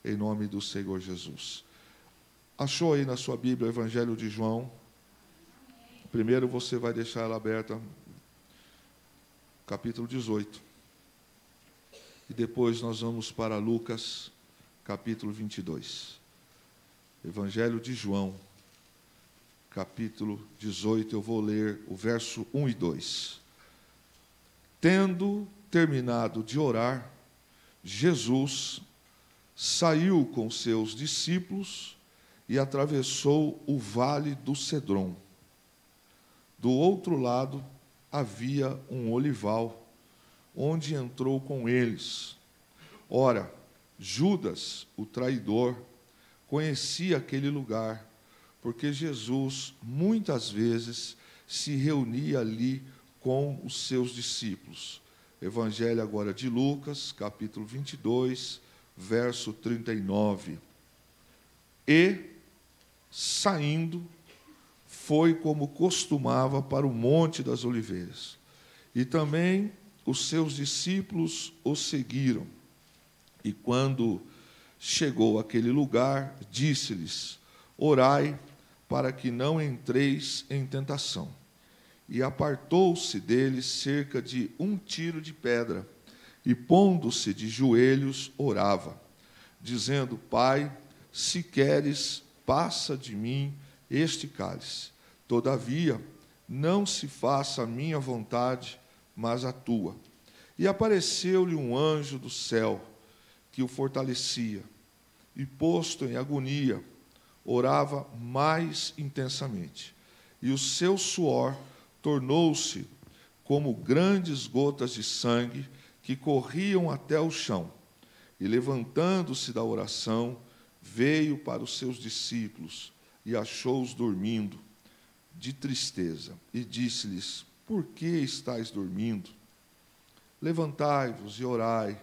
em nome do Senhor Jesus. Achou aí na sua Bíblia o Evangelho de João? Primeiro você vai deixar ela aberta, capítulo 18. E depois nós vamos para Lucas, capítulo 22. Evangelho de João, capítulo 18, eu vou ler o verso 1 e 2. Tendo terminado de orar, Jesus saiu com seus discípulos e atravessou o vale do Cedron. Do outro lado havia um olival, onde entrou com eles. Ora, Judas, o traidor, conhecia aquele lugar, porque Jesus muitas vezes se reunia ali com os seus discípulos. Evangelho agora de Lucas, capítulo 22, verso 39. E, saindo, foi como costumava para o Monte das Oliveiras. E também os seus discípulos o seguiram. E quando chegou àquele lugar, disse-lhes: orai para que não entreis em tentação. E apartou-se deles cerca de 1 tiro de pedra, e pondo-se de joelhos, orava, dizendo: Pai, se queres, passa de mim este cálice. Todavia, não se faça a minha vontade, mas a tua. E apareceu-lhe um anjo do céu, que o fortalecia, e posto em agonia, orava mais intensamente. E o seu suor tornou-se como grandes gotas de sangue que corriam até o chão. E levantando-se da oração, veio para os seus discípulos e achou-os dormindo de tristeza. E disse-lhes: por que estáis dormindo? Levantai-vos e orai,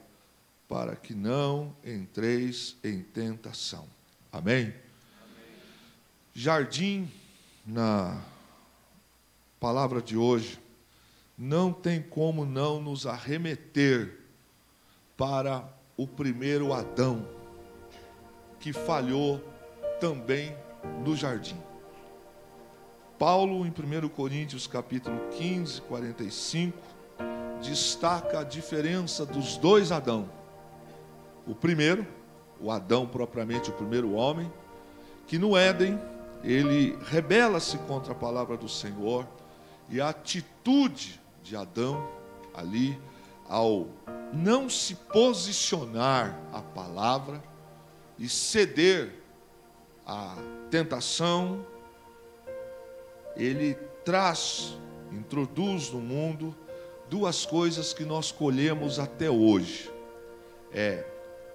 para que não entreis em tentação. Amém? Amém. Jardim, na palavra de hoje, não tem como não nos arremeter para o primeiro Adão, que falhou também no jardim. Paulo, em 1 Coríntios, capítulo 15, 45, destaca a diferença dos dois Adão. O primeiro, o Adão propriamente, o primeiro homem, que no Éden, ele rebela-se contra a palavra do Senhor, e a atitude de Adão ali, ao não se posicionar à palavra e ceder à tentação, ele introduz no mundo duas coisas que nós colhemos até hoje: é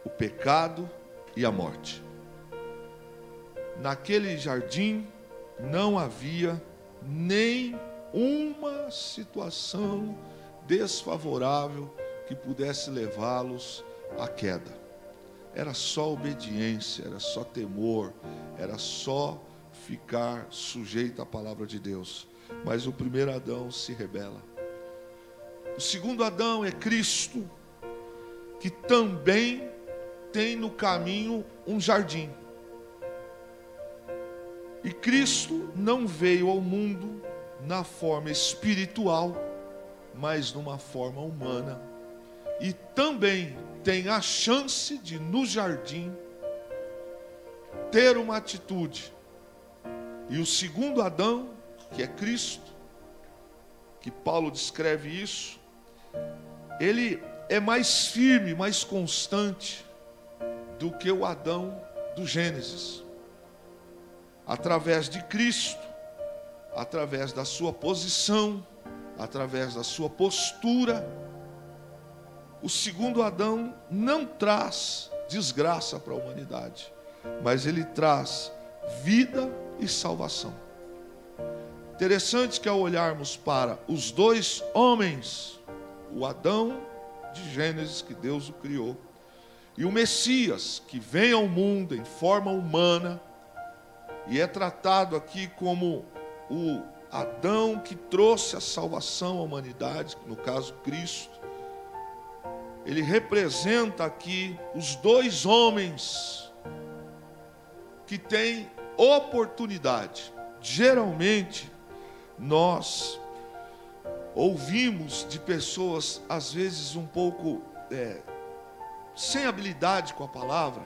o pecado e a morte. Naquele jardim não havia nem uma situação desfavorável que pudesse levá-los à queda. Era só obediência, era só temor, era só ficar sujeito à palavra de Deus. Mas o primeiro Adão se rebela. O segundo Adão é Cristo, que também tem no caminho um jardim. E Cristo não veio ao mundo na forma espiritual, mas numa forma humana. E também tem a chance de, no jardim, ter uma atitude. E o segundo Adão, que é Cristo, que Paulo descreve isso, ele é mais firme, mais constante do que o Adão do Gênesis. Através de Cristo, através da sua posição, através da sua postura, o segundo Adão não traz desgraça para a humanidade, mas ele traz vida e salvação. Interessante que ao olharmos para os dois homens, o Adão de Gênesis, que Deus o criou, e o Messias, que vem ao mundo em forma humana, e é tratado aqui como o Adão que trouxe a salvação à humanidade, no caso Cristo. Ele representa aqui os dois homens que tem oportunidade. Geralmente, nós ouvimos de pessoas, às vezes um pouco sem habilidade com a palavra,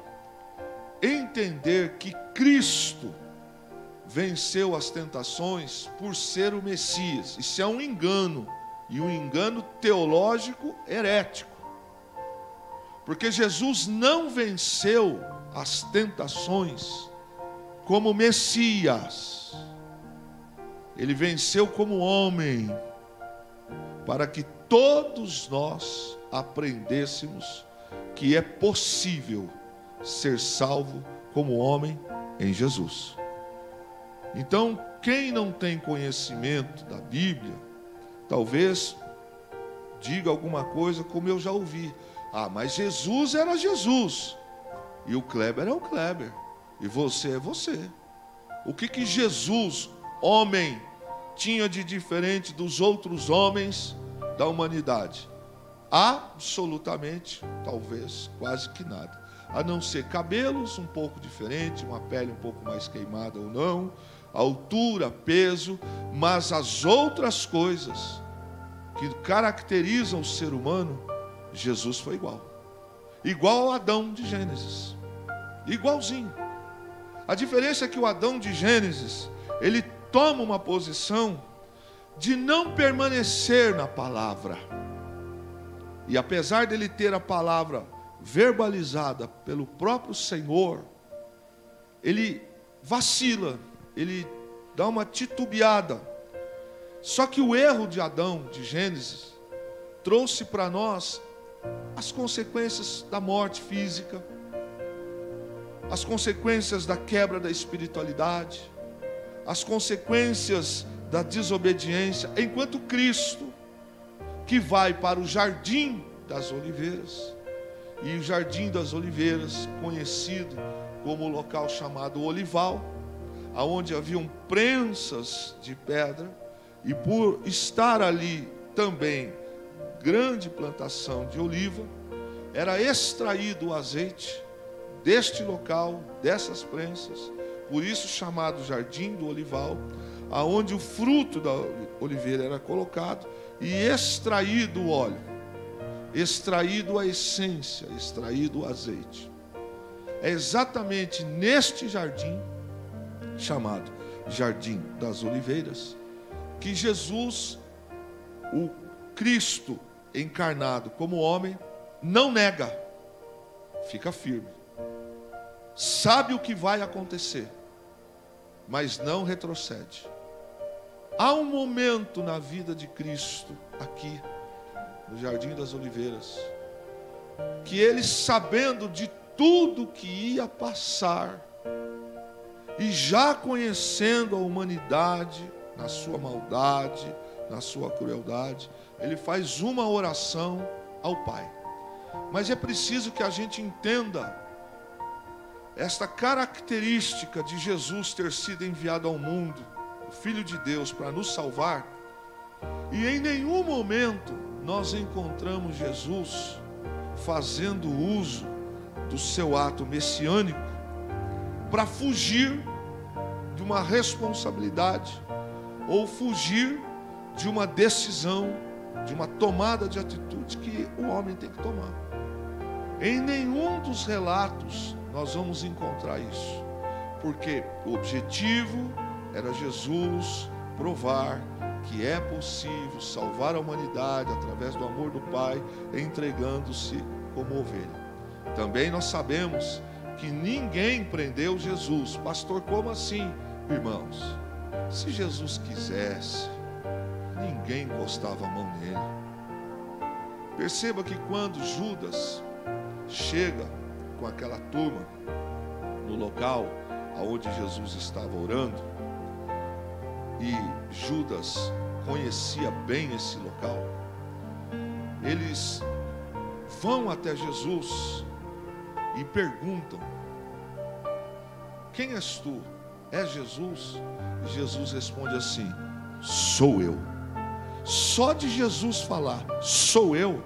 entender que Cristo venceu as tentações por ser o Messias. Isso é um engano, e um engano teológico herético. Porque Jesus não venceu as tentações como Messias. Ele venceu como homem, para que todos nós aprendêssemos que é possível ser salvo como homem em Jesus. Então, quem não tem conhecimento da Bíblia, talvez diga alguma coisa como eu já ouvi. Mas Jesus era Jesus, e o Kleber é o Kleber, e você é você. O que Jesus, homem, tinha de diferente dos outros homens da humanidade? Absolutamente, talvez, quase que nada. A não ser cabelos um pouco diferentes, uma pele um pouco mais queimada ou não, altura, peso, mas as outras coisas que caracterizam o ser humano, Jesus foi igual. Igual ao Adão de Gênesis. Igualzinho. A diferença é que o Adão de Gênesis, ele toma uma posição de não permanecer na palavra. E apesar dele ter a palavra verbalizada pelo próprio Senhor, ele vacila, ele dá uma titubeada. Só que o erro de Adão, de Gênesis, trouxe para nós as consequências da morte física, as consequências da quebra da espiritualidade, as consequências da desobediência, enquanto Cristo, que vai para o Jardim das Oliveiras, e o Jardim das Oliveiras, conhecido como o local chamado Olival, aonde haviam prensas de pedra, e por estar ali também grande plantação de oliva, era extraído o azeite deste local, dessas prensas, por isso chamado Jardim do Olival, aonde o fruto da oliveira era colocado e extraído o óleo, extraído a essência, extraído o azeite. É exatamente neste jardim, chamado Jardim das Oliveiras, que Jesus, o Cristo encarnado como homem, não nega, fica firme, sabe o que vai acontecer, mas não retrocede. Há um momento na vida de Cristo, aqui no Jardim das Oliveiras, que ele, sabendo de tudo que ia passar, e já conhecendo a humanidade na sua maldade, na sua crueldade, ele faz uma oração ao Pai. Mas é preciso que a gente entenda esta característica de Jesus ter sido enviado ao mundo, o Filho de Deus, para nos salvar, e em nenhum momento nós encontramos Jesus fazendo uso do seu ato messiânico para fugir de uma responsabilidade ou fugir de uma decisão, de uma tomada de atitude que o homem tem que tomar. Em nenhum dos relatos nós vamos encontrar isso, porque o objetivo era Jesus provar que é possível salvar a humanidade através do amor do Pai, entregando-se como ovelha. Também nós sabemos que ninguém prendeu Jesus. Pastor, como assim, irmãos? Se Jesus quisesse, ninguém encostava a mão nele. Perceba que quando Judas chega com aquela turma no local onde Jesus estava orando, e Judas conhecia bem esse local, eles vão até Jesus e perguntam: quem és tu? É Jesus? E Jesus responde assim: sou eu. Só de Jesus falar sou eu,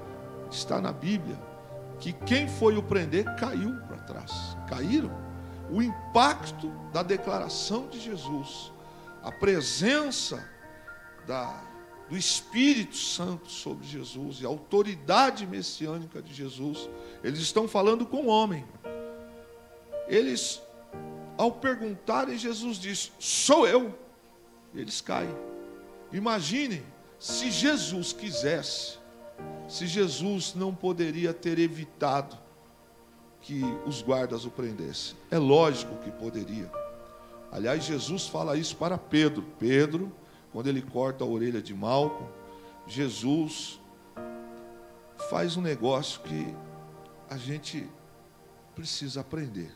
está na Bíblia que quem foi o prender caiu para trás, caíram. o impacto da declaração de Jesus, a presença do Espírito Santo sobre Jesus e a autoridade messiânica de Jesus, eles estão falando com o homem. Eles, ao perguntarem, Jesus diz: sou eu. Eles caem. Imaginem, se Jesus quisesse, se Jesus não poderia ter evitado que os guardas o prendessem. É lógico que poderia. Aliás, Jesus fala isso para Pedro. Pedro, quando ele corta a orelha de Malco, Jesus faz um negócio que a gente precisa aprender.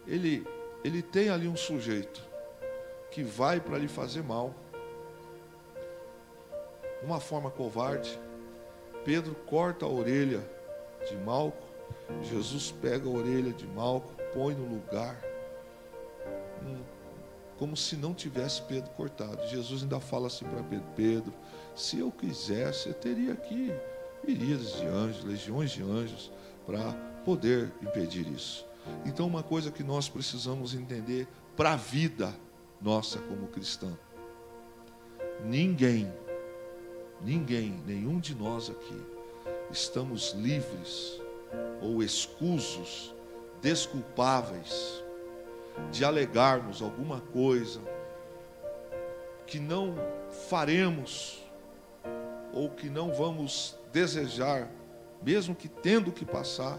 Ele tem ali um sujeito que vai para lhe fazer mal, de uma forma covarde. Pedro corta a orelha de Malco, Jesus pega a orelha de Malco, põe no lugar, como se não tivesse Pedro cortado. Jesus ainda fala assim para Pedro: Pedro, se eu quisesse, eu teria aqui miríades de anjos, legiões de anjos, para poder impedir isso. Então, uma coisa que nós precisamos entender para a vida nossa como cristã: nenhum de nós aqui estamos livres ou escusos, desculpáveis de alegarmos alguma coisa que não faremos ou que não vamos desejar, mesmo que tendo que passar,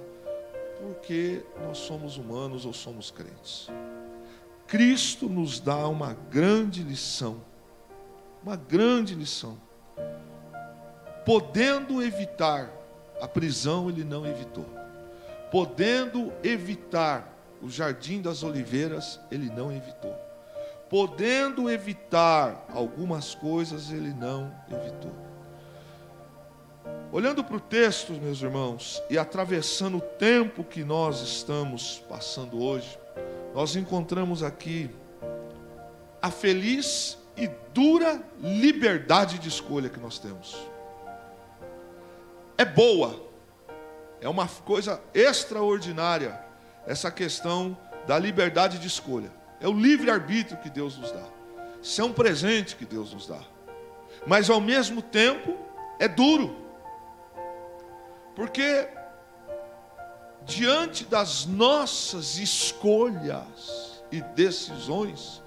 porque nós somos humanos ou somos crentes. Cristo nos dá uma grande lição, podendo evitar a prisão, ele não evitou. Podendo evitar o Jardim das Oliveiras, ele não evitou. Podendo evitar algumas coisas, ele não evitou. Olhando para o texto, meus irmãos, e atravessando o tempo que nós estamos passando hoje, nós encontramos aqui a feliz e dura liberdade de escolha que nós temos. É boa, é uma coisa extraordinária essa questão da liberdade de escolha. É o livre-arbítrio que Deus nos dá. Isso é um presente que Deus nos dá. Mas ao mesmo tempo é duro. Porque diante das nossas escolhas e decisões,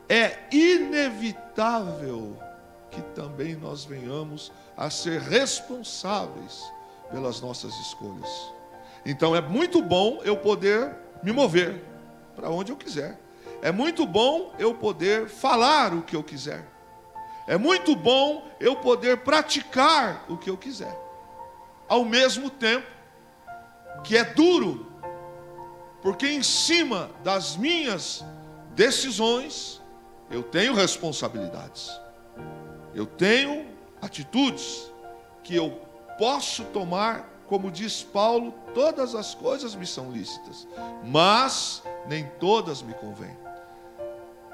é inevitável que também nós venhamos a ser responsáveis pelas nossas escolhas. Então é muito bom eu poder me mover para onde eu quiser. É muito bom eu poder falar o que eu quiser. É muito bom eu poder praticar o que eu quiser. Ao mesmo tempo que é duro, porque em cima das minhas decisões eu tenho responsabilidades. Eu tenho atitudes que eu posso tomar, como diz Paulo: todas as coisas me são lícitas, mas nem todas me convêm.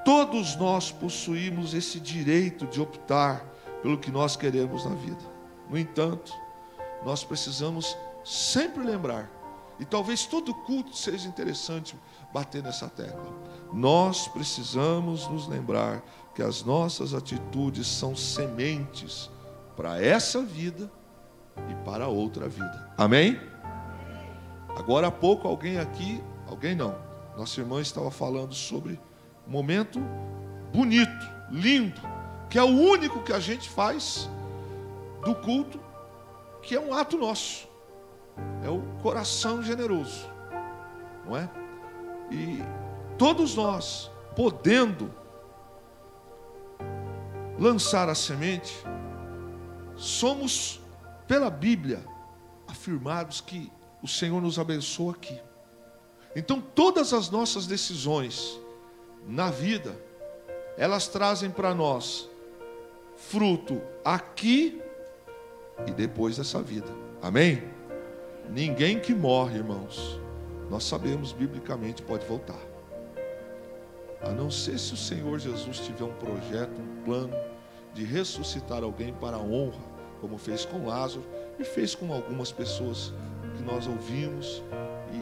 Todos nós possuímos esse direito de optar pelo que nós queremos na vida. No entanto, nós precisamos sempre lembrar, e talvez todo culto seja interessante bater nessa tecla, nós precisamos nos lembrar que as nossas atitudes são sementes para essa vida e para outra vida. Amém? Agora há pouco alguém não, nossa irmã estava falando sobre um momento bonito, lindo, que é o único que a gente faz do culto, que é um ato nosso, é o coração generoso, não é? E todos nós, podendo lançar a semente, somos, pela Bíblia, afirmados que o Senhor nos abençoa aqui. Então todas as nossas decisões na vida, elas trazem para nós fruto aqui e depois dessa vida. Amém? Ninguém que morre, irmãos, nós sabemos biblicamente, pode voltar. A não ser se o Senhor Jesus tiver um projeto, um plano de ressuscitar alguém para a honra, como fez com Lázaro e fez com algumas pessoas que nós ouvimos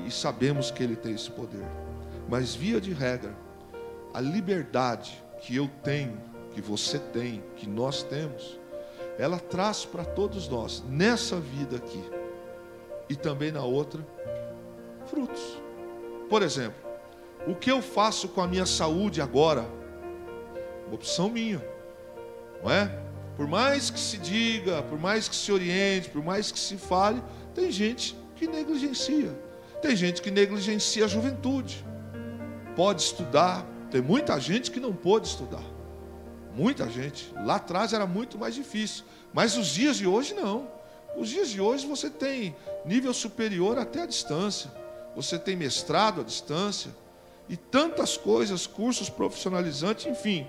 e sabemos que Ele tem esse poder. Mas via de regra, a liberdade que eu tenho, que você tem, que nós temos, ela traz para todos nós, nessa vida aqui e também na outra, frutos. Por exemplo, o que eu faço com a minha saúde agora, uma opção minha, não é? Por mais que se diga, por mais que se oriente, por mais que se fale, tem gente que negligencia. Tem gente que negligencia a juventude. Pode estudar, tem muita gente que não pôde estudar. Muita gente. Lá atrás era muito mais difícil. Mas os dias de hoje não. Os dias de hoje você tem nível superior até a distância. Você tem mestrado à distância. E tantas coisas, cursos profissionalizantes, enfim.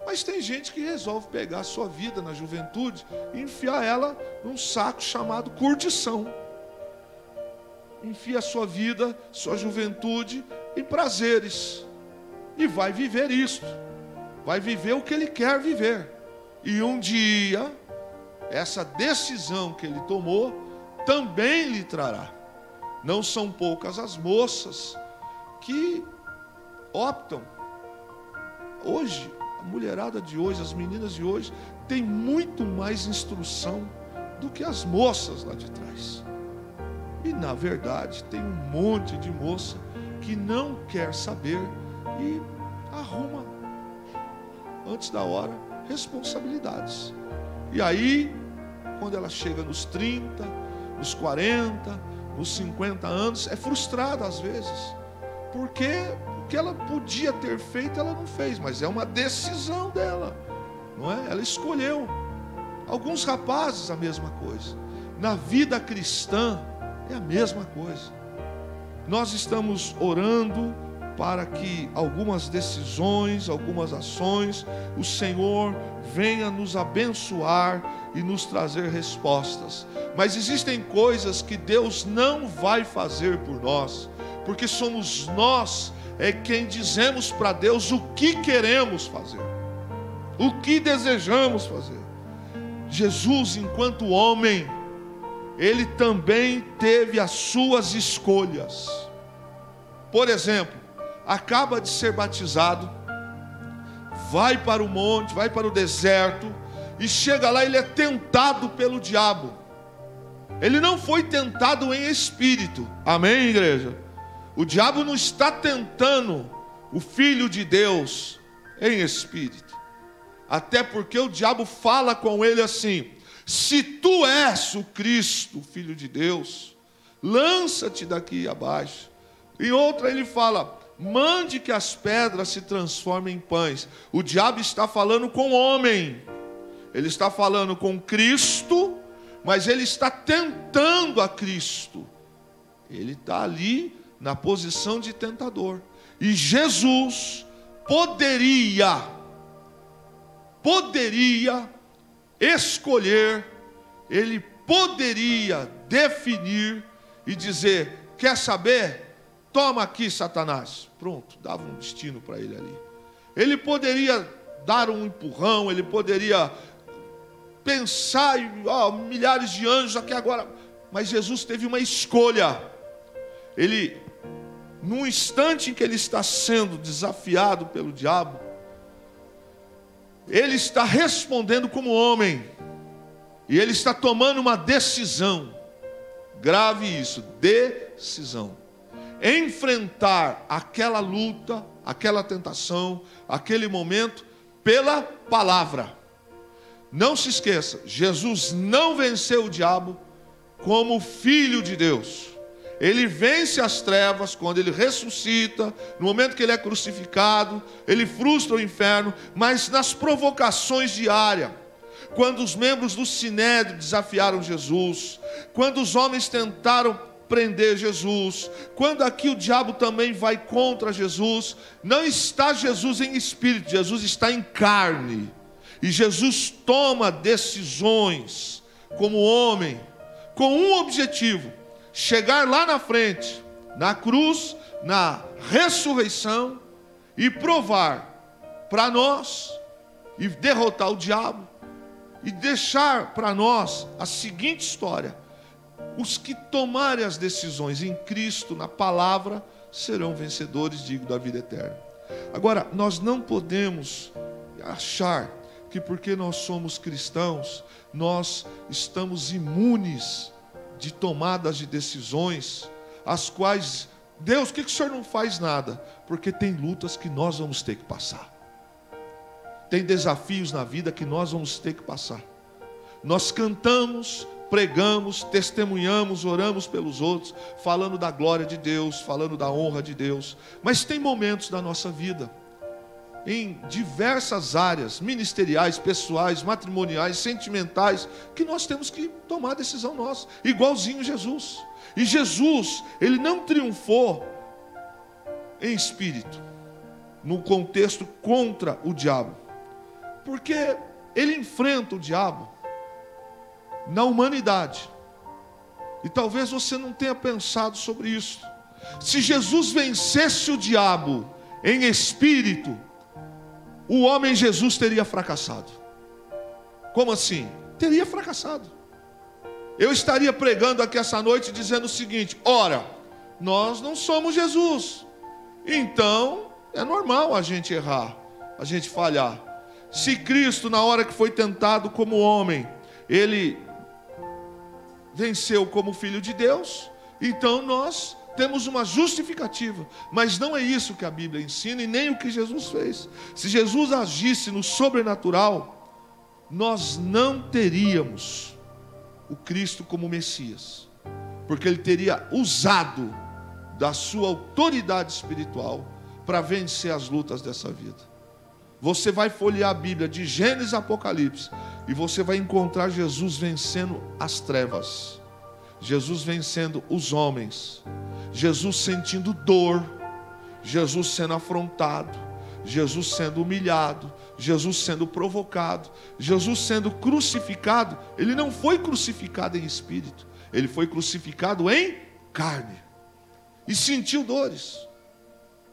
Mas tem gente que resolve pegar a sua vida na juventude e enfiar ela num saco chamado curtição. Enfia a sua vida, sua juventude em prazeres. E vai viver isso. Vai viver o que ele quer viver. E um dia, essa decisão que ele tomou também lhe trará. Não são poucas as moças que optam. Hoje, a mulherada de hoje, as meninas de hoje, tem muito mais instrução do que as moças lá de trás. E na verdade, tem um monte de moça que não quer saber e arruma, antes da hora, responsabilidades. E aí, quando ela chega nos 30, nos 40, nos 50 anos, é frustrada às vezes. Porque o que ela podia ter feito, ela não fez. Mas é uma decisão dela, não é? Ela escolheu. Alguns rapazes, a mesma coisa. Na vida cristã, é a mesma coisa. Nós estamos orando para que algumas decisões, algumas ações, o Senhor venha nos abençoar e nos trazer respostas. Mas existem coisas que Deus não vai fazer por nós, porque somos nós quem dizemos para Deus o que queremos fazer, o que desejamos fazer. Jesus, enquanto homem, ele também teve as suas escolhas. Por exemplo, acaba de ser batizado, vai para o monte, vai para o deserto, e chega lá, ele é tentado pelo diabo. Ele não foi tentado em espírito, amém, igreja? O diabo não está tentando o Filho de Deus em espírito, até porque o diabo fala com ele assim: se tu és o Cristo, o Filho de Deus, lança-te daqui abaixo. Em outra ele fala: mande que as pedras se transformem em pães. O diabo está falando com o homem, ele está falando com Cristo, mas ele está tentando a Cristo. Ele está ali na posição de tentador. E Jesus poderia escolher, ele poderia definir e dizer: quer saber? Toma aqui, Satanás. Pronto, dava um destino para ele ali. Ele poderia dar um empurrão, ele poderia pensar em milhares de anjos aqui agora. Mas Jesus teve uma escolha. Ele, num instante em que ele está sendo desafiado pelo diabo, ele está respondendo como homem. E ele está tomando uma decisão. Grave isso, decisão. Enfrentar aquela luta, aquela tentação, aquele momento, pela palavra. Não se esqueça, Jesus não venceu o diabo como Filho de Deus. Ele vence as trevas quando ele ressuscita, no momento que ele é crucificado, ele frustra o inferno, mas nas provocações diárias, quando os membros do Sinédrio desafiaram Jesus, quando os homens tentaram prender Jesus, quando aqui o diabo também vai contra Jesus, não está Jesus em espírito, Jesus está em carne, e Jesus toma decisões como homem, com um objetivo: chegar lá na frente, na cruz, na ressurreição, e provar para nós, e derrotar o diabo, e deixar para nós a seguinte história: os que tomarem as decisões em Cristo, na palavra, serão vencedores dignos da vida eterna. Agora, nós não podemos achar que porque nós somos cristãos, nós estamos imunes de tomadas de decisões, as quais, Deus, por que o Senhor não faz nada? Porque tem lutas que nós vamos ter que passar. Tem desafios na vida que nós vamos ter que passar. Nós cantamos, pregamos, testemunhamos, oramos pelos outros, falando da glória de Deus, falando da honra de Deus. Mas tem momentos da nossa vida, em diversas áreas, ministeriais, pessoais, matrimoniais, sentimentais, que nós temos que tomar a decisão nossa, igualzinho Jesus. E Jesus, ele não triunfou em espírito, no contexto contra o diabo, porque ele enfrenta o diabo na humanidade. E talvez você não tenha pensado sobre isso. Se Jesus vencesse o diabo em espírito, o homem Jesus teria fracassado. Como assim? Teria fracassado. Eu estaria pregando aqui essa noite dizendo o seguinte: ora, nós não somos Jesus, então é normal a gente errar, a gente falhar. Se Cristo, na hora que foi tentado como homem, ele venceu como filho de Deus, então nós temos uma justificativa. Mas não é isso que a Bíblia ensina e nem o que Jesus fez. Se Jesus agisse no sobrenatural, nós não teríamos o Cristo como Messias, porque ele teria usado da sua autoridade espiritual para vencer as lutas dessa vida. Você vai folhear a Bíblia de Gênesis a Apocalipse e você vai encontrar Jesus vencendo as trevas, Jesus vencendo os homens, Jesus sentindo dor, Jesus sendo afrontado, Jesus sendo humilhado, Jesus sendo provocado, Jesus sendo crucificado. Ele não foi crucificado em espírito, ele foi crucificado em carne e sentiu dores.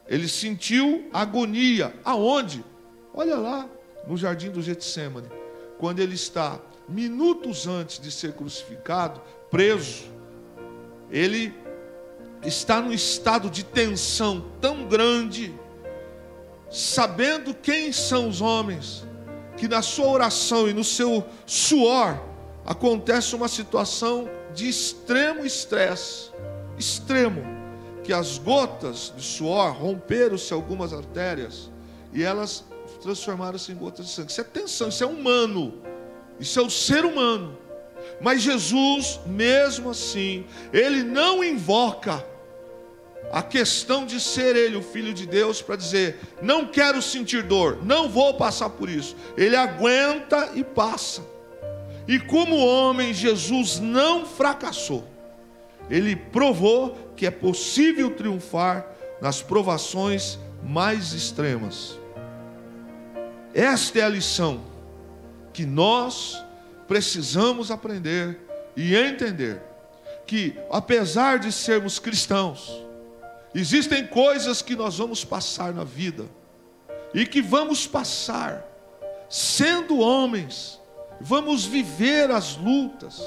Ele sentiu agonia. Aonde? Olha lá no jardim do Getsêmani, quando ele está minutos antes de ser crucificado, preso. Ele está num estado de tensão tão grande, sabendo quem são os homens, que na sua oração e no seu suor acontece uma situação de extremo estresse, extremo, que as gotas de suor romperam-se algumas artérias e elas transformaram-se em gotas de sangue. Isso é tensão, isso é humano, isso é o ser humano. Mas Jesus, mesmo assim, ele não invoca a questão de ser ele o Filho de Deus para dizer: não quero sentir dor, não vou passar por isso. Ele aguenta e passa. E como homem, Jesus não fracassou. Ele provou que é possível triunfar nas provações mais extremas. Esta é a lição que nós precisamos aprender e entender, que apesar de sermos cristãos, existem coisas que nós vamos passar na vida, e que vamos passar sendo homens, vamos viver as lutas,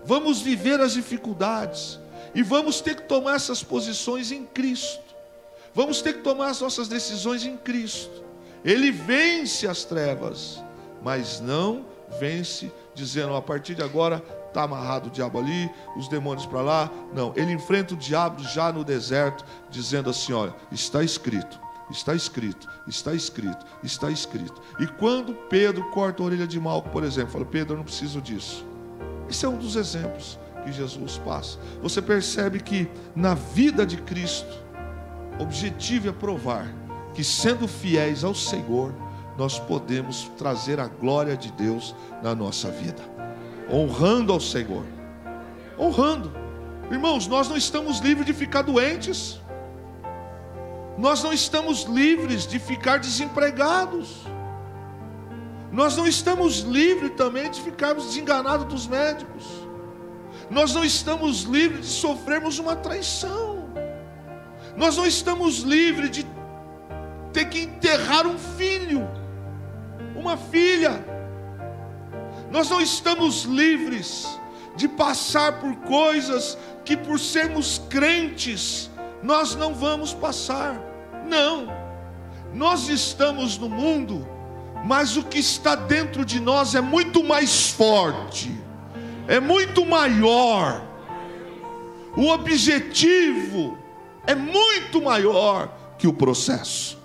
vamos viver as dificuldades, e vamos ter que tomar essas posições em Cristo, vamos ter que tomar as nossas decisões em Cristo. Ele vence as trevas, mas não vence dizendo: a partir de agora está amarrado o diabo ali, os demônios para lá. Não, ele enfrenta o diabo já no deserto, dizendo assim: olha, está escrito, está escrito, está escrito, está escrito. E quando Pedro corta a orelha de Malco, por exemplo, fala: Pedro, eu não preciso disso. Esse é um dos exemplos que Jesus passa. Você percebe que na vida de Cristo, o objetivo é provar que, sendo fiéis ao Senhor, nós podemos trazer a glória de Deus na nossa vida, honrando ao Senhor, honrando. Irmãos, nós não estamos livres de ficar doentes, nós não estamos livres de ficar desempregados, nós não estamos livres também de ficarmos desenganados dos médicos, nós não estamos livres de sofrermos uma traição, nós não estamos livres de ter que enterrar um filho, uma filha. Nós não estamos livres de passar por coisas que, por sermos crentes, nós não vamos passar. Não, nós estamos no mundo, mas o que está dentro de nós é muito mais forte, é muito maior. O objetivo é muito maior que o processo.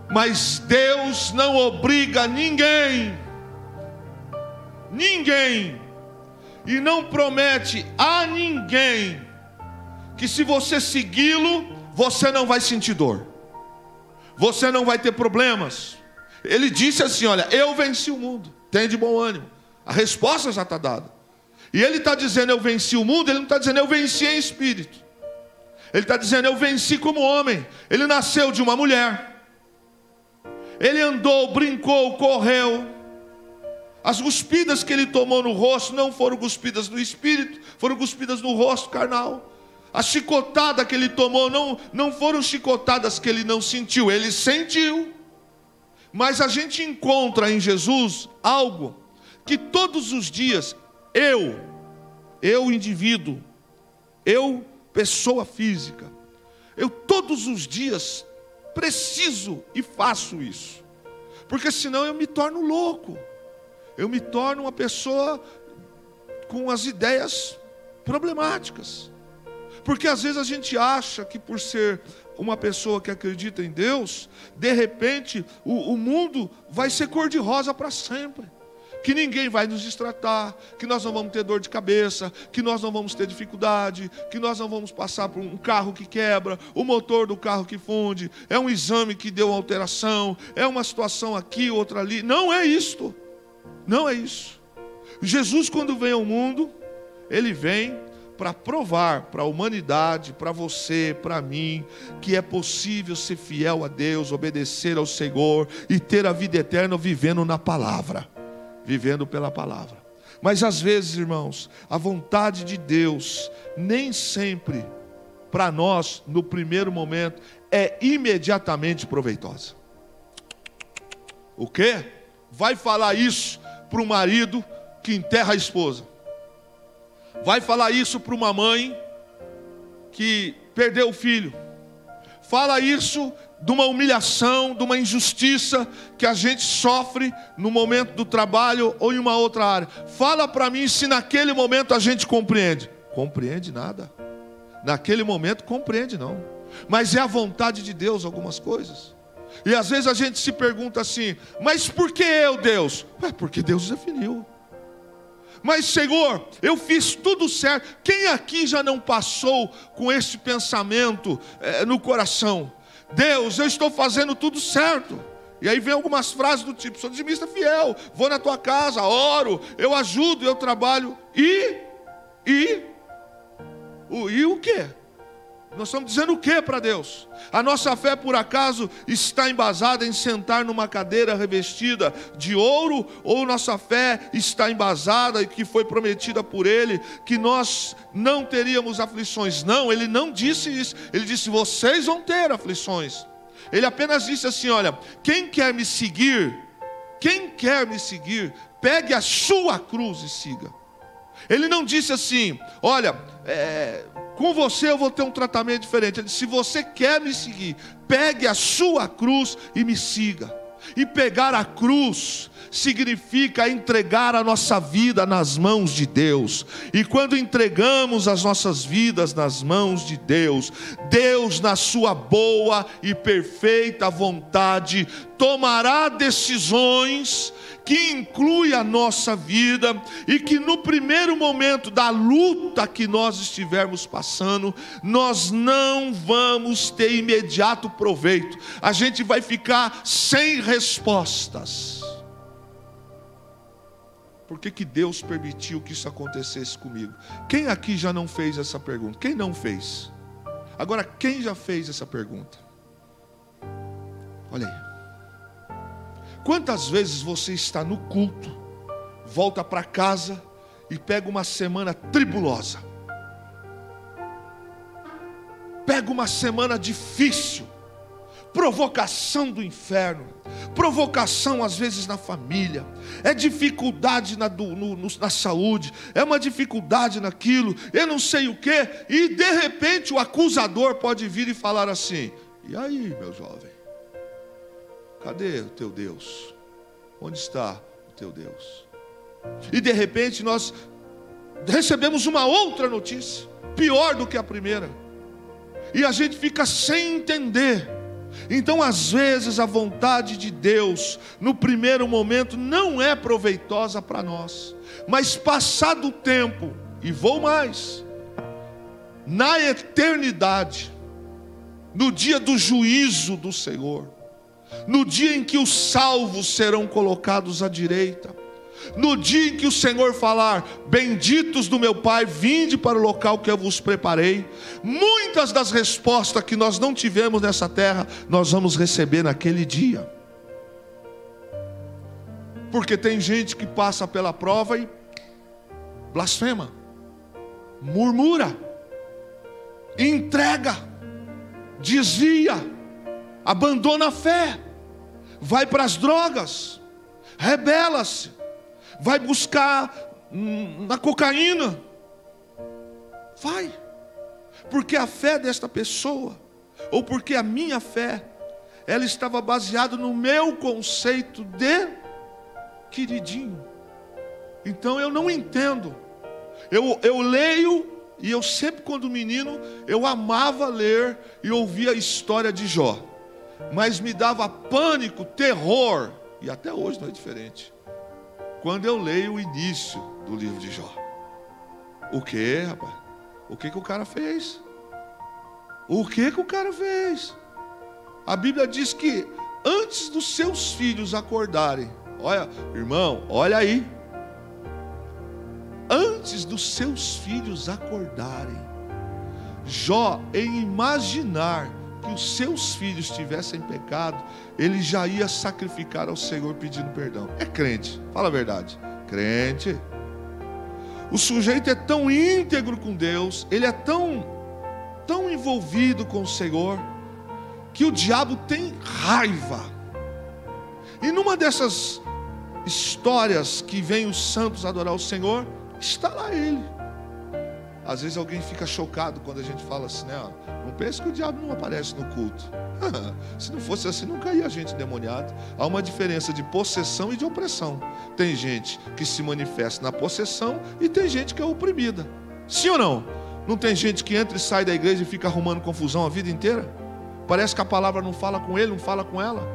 Mas Deus não obriga ninguém, e não promete a ninguém que se você segui-lo, você não vai sentir dor, você não vai ter problemas. Ele disse assim: olha, eu venci o mundo, tem de bom ânimo. A resposta já está dada. E ele está dizendo eu venci o mundo, ele não está dizendo eu venci em espírito. Ele está dizendo eu venci como homem. Ele nasceu de uma mulher, ele andou, brincou, correu. As cuspidas que ele tomou no rosto não foram cuspidas no espírito, foram cuspidas no rosto carnal. A chicotada que ele tomou não foram chicotadas que ele não sentiu, ele sentiu. Mas a gente encontra em Jesus algo que todos os dias eu indivíduo, eu pessoa física, eu todos os dias preciso e faço isso, porque senão eu me torno louco, eu me torno uma pessoa com as ideias problemáticas. Porque às vezes a gente acha que por ser uma pessoa que acredita em Deus, de repente o mundo vai ser cor-de-rosa para sempre, que ninguém vai nos destratar, que nós não vamos ter dor de cabeça, que nós não vamos ter dificuldade, que nós não vamos passar por um carro que quebra, o motor do carro que funde, é um exame que deu alteração, é uma situação aqui, outra ali. Não é isto, não é isso. Jesus, quando vem ao mundo, ele vem para provar para a humanidade, para você, para mim, que é possível ser fiel a Deus, obedecer ao Senhor e ter a vida eterna vivendo na palavra, vivendo pela palavra. Mas às vezes, irmãos, a vontade de Deus nem sempre para nós, no primeiro momento, é imediatamente proveitosa. O quê? Vai falar isso para o marido que enterra a esposa. Vai falar isso para uma mãe que perdeu o filho. Fala isso de uma humilhação, de uma injustiça que a gente sofre no momento do trabalho ou em uma outra área. Fala para mim se naquele momento a gente compreende. Compreende nada. Naquele momento compreende não. Mas é a vontade de Deus algumas coisas. E às vezes a gente se pergunta assim: mas por que eu, Deus? Porque Deus definiu. Mas Senhor, eu fiz tudo certo. Quem aqui já não passou com esse pensamento no coração? Deus, eu estou fazendo tudo certo. E aí vem algumas frases do tipo: sou dizimista fiel, vou na tua casa, oro, eu ajudo, eu trabalho. E o quê? Nós estamos dizendo o que para Deus? A nossa fé, por acaso, está embasada em sentar numa cadeira revestida de ouro? Ou nossa fé está embasada e que foi prometida por Ele, que nós não teríamos aflições? Não, Ele não disse isso. Ele disse: vocês vão ter aflições. Ele apenas disse assim: olha, quem quer me seguir, pegue a sua cruz e siga. Ele não disse assim: olha, com você eu vou ter um tratamento diferente. Ele disse: se você quer me seguir, pegue a sua cruz e me siga. E pegar a cruz significa entregar a nossa vida nas mãos de Deus. E quando entregamos as nossas vidas nas mãos de Deus, Deus, na sua boa e perfeita vontade, tomará decisões que inclui a nossa vida, e que no primeiro momento da luta que nós estivermos passando, nós não vamos ter imediato proveito. A gente vai ficar sem respostas. Por que Deus permitiu que isso acontecesse comigo? Quem aqui já não fez essa pergunta? Quem não fez? Agora, quem já fez essa pergunta? Olha aí. Quantas vezes você está no culto, volta para casa e pega uma semana tribulosa, pega uma semana difícil, provocação do inferno, provocação às vezes na família, é dificuldade na saúde, é uma dificuldade naquilo, eu não sei o que, e de repente o acusador pode vir e falar assim: e aí, meu jovem, cadê o teu Deus? Onde está o teu Deus? E de repente nós recebemos uma outra notícia, pior do que a primeira, e a gente fica sem entender. Então às vezes a vontade de Deus no primeiro momento não é proveitosa para nós, mas passado o tempo, e vou mais, na eternidade, no dia do juízo do Senhor, no dia em que os salvos serão colocados à direita, no dia em que o Senhor falar: benditos do meu Pai, vinde para o local que eu vos preparei, muitas das respostas que nós não tivemos nessa terra, nós vamos receber naquele dia. Porque tem gente que passa pela prova e blasfema, murmura, entrega, desvia, abandona a fé, vai para as drogas, rebela-se, vai buscar na cocaína, vai, porque a fé desta pessoa, ou porque a minha fé, ela estava baseada no meu conceito de queridinho. Então eu não entendo, eu leio, e eu sempre quando menino, eu amava ler e ouvir a história de Jó, mas me dava pânico, terror, e até hoje não é diferente, quando eu leio o início do livro de Jó. O que, rapaz? O que o cara fez? O que o cara fez? A Bíblia diz que antes dos seus filhos acordarem, olha, irmão, olha aí, antes dos seus filhos acordarem, Jó, em imaginar que os seus filhos tivessem pecado, ele já ia sacrificar ao Senhor pedindo perdão. É crente, fala a verdade, crente. O sujeito é tão íntegro com Deus, ele é tão envolvido com o Senhor, que o diabo tem raiva. E numa dessas histórias que vem os santos adorar o Senhor, está lá ele. Às vezes alguém fica chocado quando a gente fala assim, né? Não pense que o diabo não aparece no culto. Se não fosse assim, não caía gente endemoniada. Há uma diferença de possessão e de opressão. Tem gente que se manifesta na possessão e tem gente que é oprimida. Sim ou não? Não tem gente que entra e sai da igreja e fica arrumando confusão a vida inteira? Parece que a palavra não fala com ele, não fala com ela.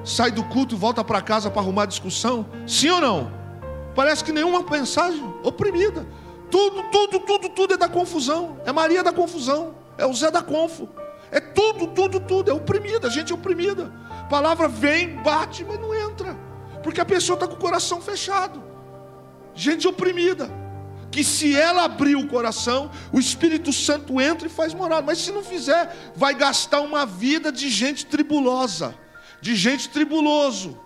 Sai do culto e volta para casa para arrumar discussão. Sim ou não? Parece que nenhuma mensagem, oprimida. Tudo é da confusão. É Maria da confusão, é o Zé da confo. É tudo, é oprimida, gente oprimida. A palavra vem, bate, mas não entra, porque a pessoa está com o coração fechado. Gente oprimida, que se ela abrir o coração, o Espírito Santo entra e faz morada. Mas se não fizer, vai gastar uma vida de gente tribulosa, de gente tribuloso,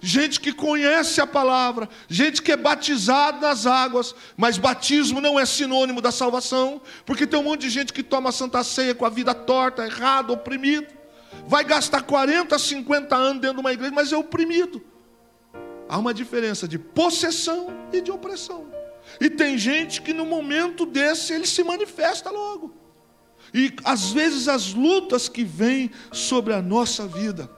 gente que conhece a palavra, gente que é batizada nas águas, mas batismo não é sinônimo da salvação, porque tem um monte de gente que toma a Santa Ceia com a vida torta, errado, oprimido, vai gastar 40, 50 anos dentro de uma igreja, mas é oprimido. Há uma diferença de possessão e de opressão. E tem gente que no momento desse ele se manifesta logo. E às vezes as lutas que vêm sobre a nossa vida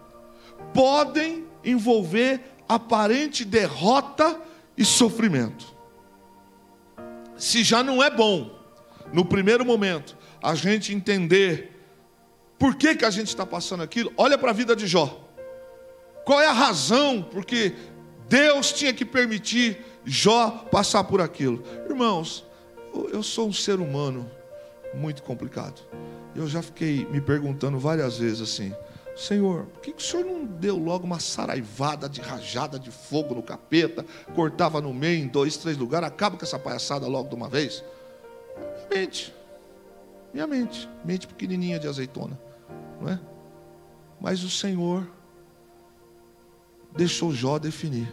podem envolver aparente derrota e sofrimento. Se já não é bom, no primeiro momento, a gente entender por que a gente está passando aquilo, olha para a vida de Jó. Qual é a razão porque Deus tinha que permitir Jó passar por aquilo? Irmãos, eu sou um ser humano muito complicado. Eu já fiquei me perguntando várias vezes assim: Senhor, por que o Senhor não deu logo uma saraivada de rajada de fogo no capeta, cortava no meio em 2, 3 lugares, acaba com essa palhaçada logo de uma vez? Minha mente pequenininha de azeitona, não é? Mas o Senhor deixou Jó definir.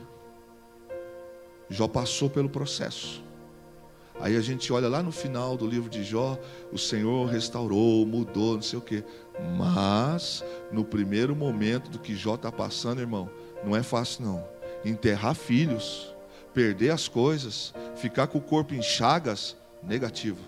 Jó passou pelo processo. Aí a gente olha lá no final do livro de Jó, o Senhor restaurou, mudou, não sei o quê. Mas, no primeiro momento do que Jó está passando, irmão, não é fácil não. Enterrar filhos, perder as coisas, ficar com o corpo em chagas, negativo.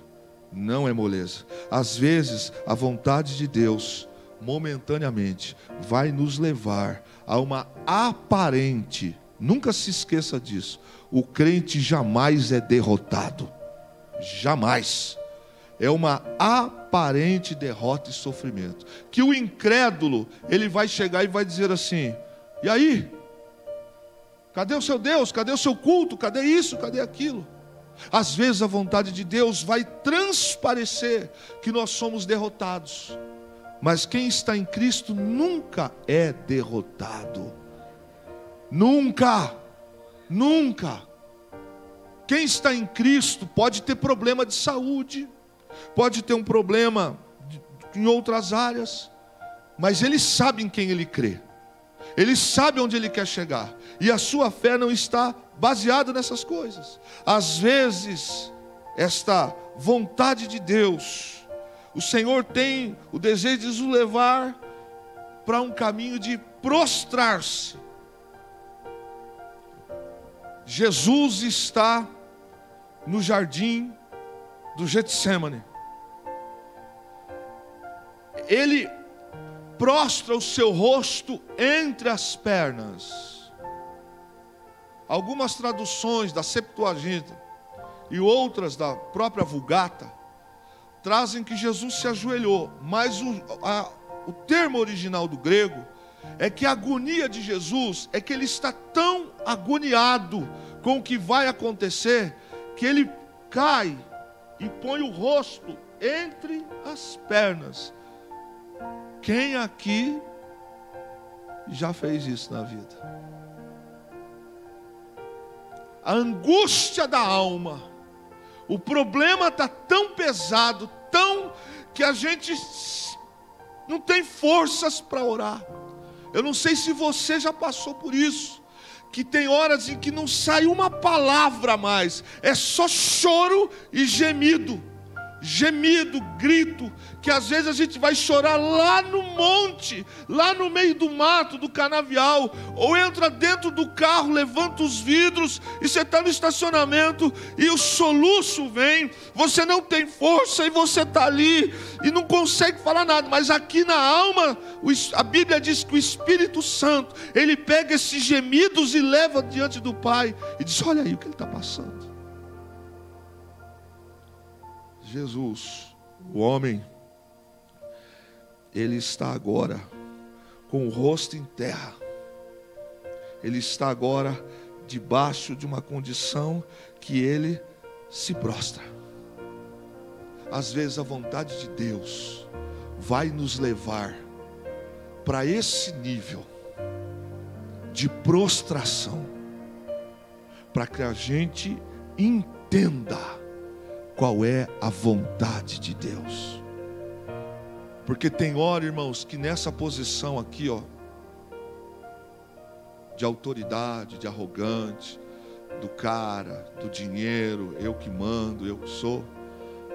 Não é moleza. Às vezes, a vontade de Deus, momentaneamente, vai nos levar a uma aparente, nunca se esqueça disso, o crente jamais é derrotado. Jamais. É uma aparente derrota e sofrimento. Que o incrédulo, ele vai chegar e vai dizer assim: e aí? Cadê o seu Deus? Cadê o seu culto? Cadê isso? Cadê aquilo? Às vezes a vontade de Deus vai transparecer que nós somos derrotados. Mas quem está em Cristo nunca é derrotado. Nunca. Nunca. Quem está em Cristo pode ter problema de saúde, pode ter um problema em outras áreas, mas ele sabe em quem ele crê, ele sabe onde ele quer chegar, e a sua fé não está baseada nessas coisas. Às vezes, esta vontade de Deus, o Senhor tem o desejo de nos levar para um caminho de prostrar-se. Jesus está no jardim do Getsêmani. Ele prostra o seu rosto entre as pernas. Algumas traduções da Septuaginta e outras da própria Vulgata trazem que Jesus se ajoelhou, mas o termo original do grego é que a agonia de Jesus é que ele está tão agoniado com o que vai acontecer, que ele cai e põe o rosto entre as pernas. Quem aqui já fez isso na vida? A angústia da alma, o problema está tão pesado, tão que a gente não tem forças para orar. Eu não sei se você já passou por isso, que tem horas em que não sai uma palavra mais, é só choro e gemido, grito, que às vezes a gente vai chorar lá no monte, lá no meio do mato, do canavial, ou entra dentro do carro, levanta os vidros, e você está no estacionamento, e o soluço vem, você não tem força, e você está ali, e não consegue falar nada, mas aqui na alma, a Bíblia diz que o Espírito Santo, ele pega esses gemidos e leva diante do Pai, e diz: olha aí o que ele está passando. Jesus, o homem, ele está agora com o rosto em terra. Ele está agora debaixo de uma condição que ele se prostra. Às vezes a vontade de Deus vai nos levar para esse nível de prostração, para que a gente entenda qual é a vontade de Deus. Porque tem hora, irmãos, que nessa posição aqui, de autoridade, de arrogante, do cara, do dinheiro, eu que mando, eu que sou,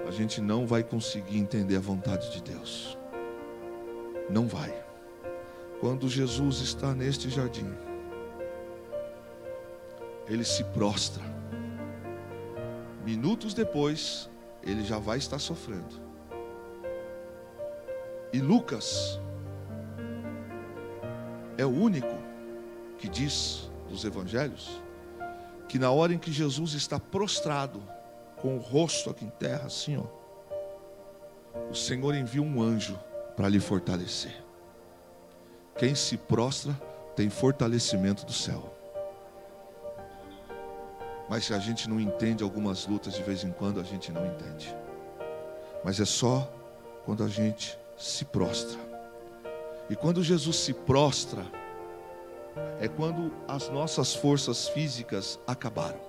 a gente não vai conseguir entender a vontade de Deus. Não vai. Quando Jesus está neste jardim, ele se prostra. Minutos depois, ele já vai estar sofrendo. E Lucas é o único que diz dos evangelhos que na hora em que Jesus está prostrado, com o rosto aqui em terra, assim, o Senhor envia um anjo para lhe fortalecer. Quem se prostra tem fortalecimento do céu. Mas se a gente não entende algumas lutas, de vez em quando a gente não entende. Mas é só quando a gente se prostra. E quando Jesus se prostra, é quando as nossas forças físicas acabaram.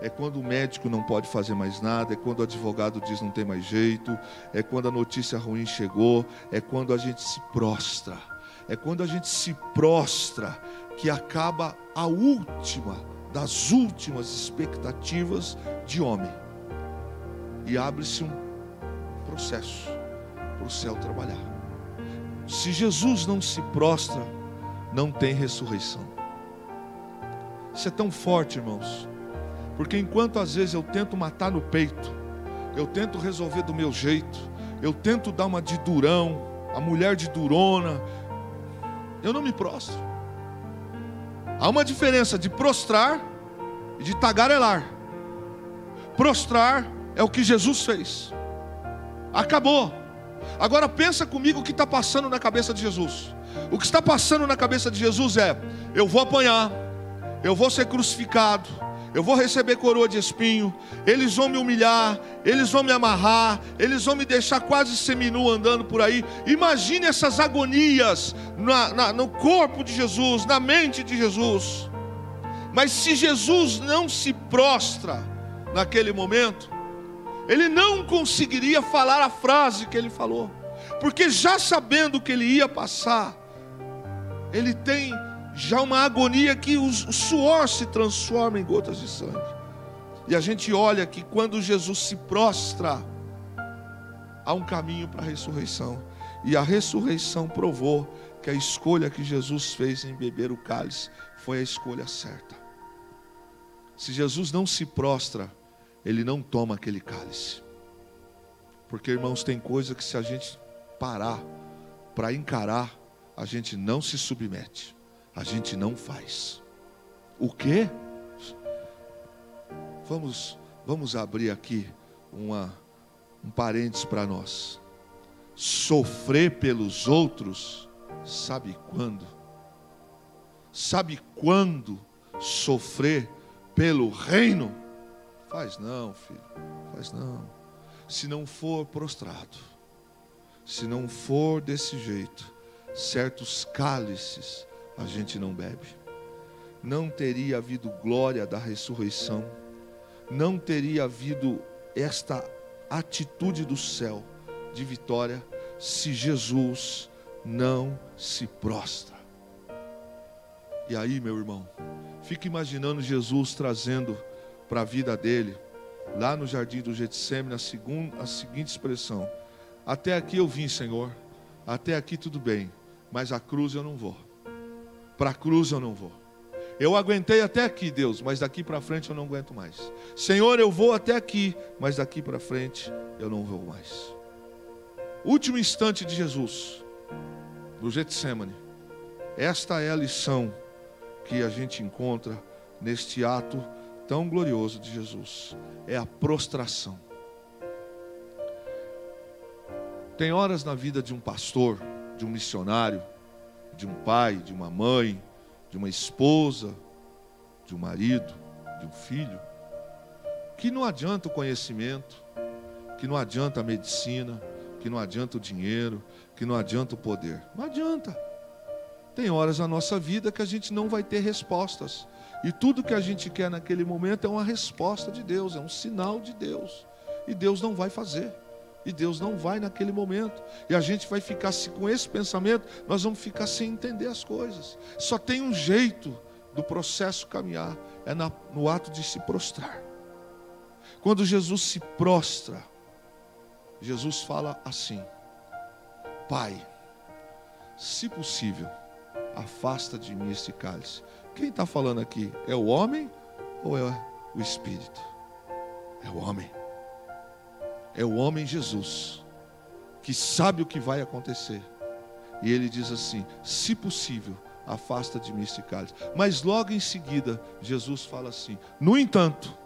É quando o médico não pode fazer mais nada, é quando o advogado diz não tem mais jeito, é quando a notícia ruim chegou, é quando a gente se prostra. É quando a gente se prostra que acaba a última das últimas expectativas de homem. e abre-se um processo para o céu trabalhar. Se Jesus não se prostra, não tem ressurreição. Isso é tão forte, irmãos, porque enquanto às vezes eu tento matar no peito, eu tento resolver do meu jeito, eu tento dar uma de durão, a mulher de durona, eu não me prostro. Há uma diferença de prostrar e de tagarelar. Prostrar é o que Jesus fez. Acabou. Agora pensa comigo o que está passando na cabeça de Jesus. O que está passando na cabeça de Jesus é: eu vou apanhar, eu vou ser crucificado, eu vou receber coroa de espinho, eles vão me humilhar, eles vão me amarrar, eles vão me deixar quase seminu andando por aí. Imagine essas agonias no corpo de Jesus, na mente de Jesus. Mas se Jesus não se prostra naquele momento, ele não conseguiria falar a frase que ele falou, porque já sabendo que ele ia passar, ele tem já uma agonia que o suor se transforma em gotas de sangue. E a gente olha que quando Jesus se prostra, há um caminho para a ressurreição. E a ressurreição provou que a escolha que Jesus fez em beber o cálice foi a escolha certa. Se Jesus não se prostra, ele não toma aquele cálice. Porque, irmãos, tem coisa que se a gente parar para encarar, a gente não se submete. A gente não faz. O quê? Vamos abrir aqui um parênteses para nós. Sofrer pelos outros, sabe quando? Sabe quando sofrer pelo reino? Faz não, filho, faz não. Se não for prostrado, se não for desse jeito, certos cálices a gente não bebe. Não teria havido glória da ressurreição, não teria havido esta atitude do céu de vitória, se Jesus não se prostra. E aí, meu irmão, fica imaginando Jesus trazendo para a vida dele, lá no jardim do Getsêmani, a seguinte expressão: até aqui eu vim, Senhor, até aqui tudo bem, mas a cruz eu não vou. Para a cruz eu não vou. Eu aguentei até aqui, Deus, mas daqui para frente eu não aguento mais. Senhor, eu vou até aqui, mas daqui para frente eu não vou mais. Último instante de Jesus, do Getsêmani. Esta é a lição que a gente encontra neste ato tão glorioso de Jesus. É a prostração. Tem horas na vida de um pastor, de um missionário, de um pai, de uma mãe, de uma esposa, de um marido, de um filho, que não adianta o conhecimento, que não adianta a medicina, que não adianta o dinheiro, que não adianta o poder. Não adianta. Tem horas na nossa vida que a gente não vai ter respostas. E tudo que a gente quer naquele momento é uma resposta de Deus, é um sinal de Deus. E Deus não vai fazer. E Deus não vai naquele momento. E a gente vai ficar com esse pensamento, nós vamos ficar sem entender as coisas. Só tem um jeito do processo caminhar, é no ato de se prostrar. Quando Jesus se prostra, Jesus fala assim: Pai, se possível, afasta de mim este cálice. Quem está falando aqui? É o homem ou é o Espírito? É o homem. É o homem Jesus, que sabe o que vai acontecer. E ele diz assim: se possível, afasta de mim este cálice. Mas logo em seguida, Jesus fala assim: no entanto,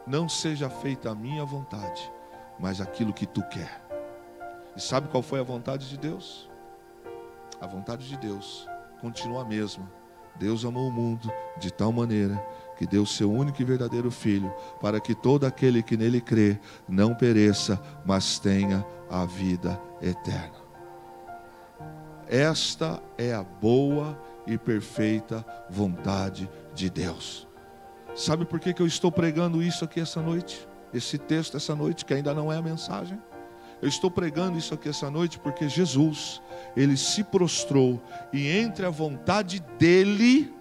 não seja feita a minha vontade, mas aquilo que tu quer. E sabe qual foi a vontade de Deus? A vontade de Deus continua a mesma. Deus amou o mundo de tal maneira que deu o seu único e verdadeiro Filho, para que todo aquele que nele crê não pereça, mas tenha a vida eterna. Esta é a boa e perfeita vontade de Deus. Sabe por que eu estou pregando isso aqui essa noite? Esse texto essa noite, que ainda não é a mensagem. Eu estou pregando isso aqui essa noite porque Jesus, ele se prostrou, e entre a vontade dele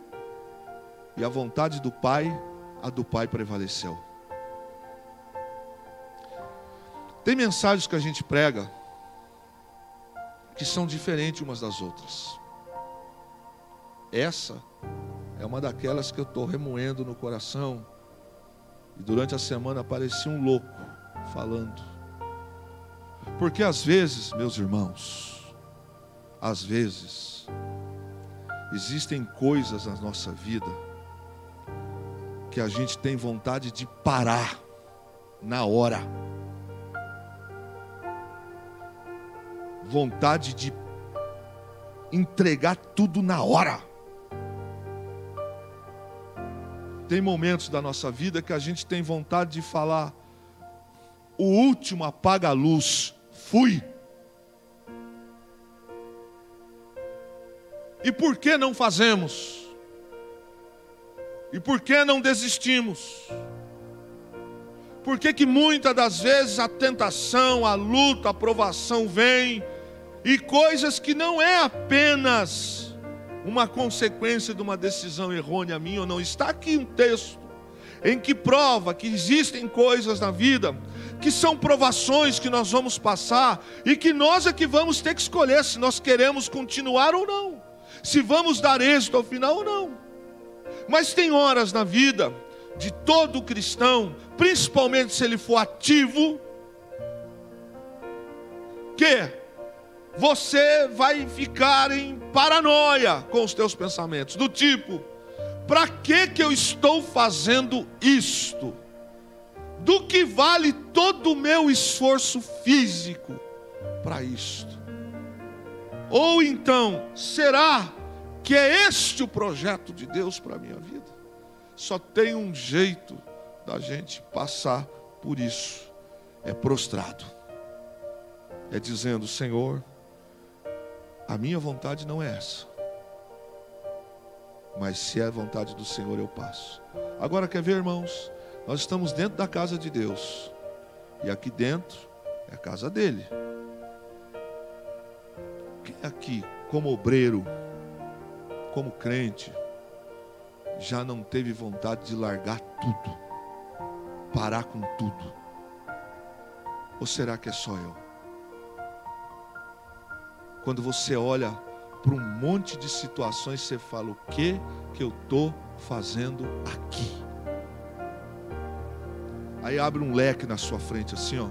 e a vontade do Pai, a do Pai prevaleceu. Tem mensagens que a gente prega que são diferentes umas das outras. Essa é uma daquelas que eu estou remoendo no coração. E durante a semana parecia um louco falando. Porque às vezes, meus irmãos, às vezes, existem coisas na nossa vida que a gente tem vontade de parar na hora. Vontade de entregar tudo na hora. Tem momentos da nossa vida que a gente tem vontade de falar: o último apaga a luz, fui. E por que não fazemos? E por que não desistimos? Por que muitas das vezes a tentação, a luta, a provação vem, e coisas que não é apenas uma consequência de uma decisão errônea minha ou não. Está aqui um texto em que prova que existem coisas na vida que são provações que nós vamos passar e que nós é que vamos ter que escolher se nós queremos continuar ou não, se vamos dar êxito ao final ou não. Mas tem horas na vida de todo cristão, principalmente se ele for ativo, que você vai ficar em paranoia com os teus pensamentos, do tipo: para que eu estou fazendo isto? Do que vale todo o meu esforço físico para isto? Ou então, será que é este o projeto de Deus para a minha vida? Só tem um jeito da gente passar por isso: é prostrado, é dizendo: Senhor, a minha vontade não é essa, mas se é a vontade do Senhor eu passo. Agora, quer ver, irmãos? Nós estamos dentro da casa de Deus, e aqui dentro é a casa dele. Quem aqui, como obreiro, como crente, já não teve vontade de largar tudo, parar com tudo? Ou será que é só eu? Quando você olha para um monte de situações, você fala: o que eu estou fazendo aqui? Aí abre um leque na sua frente assim, ó,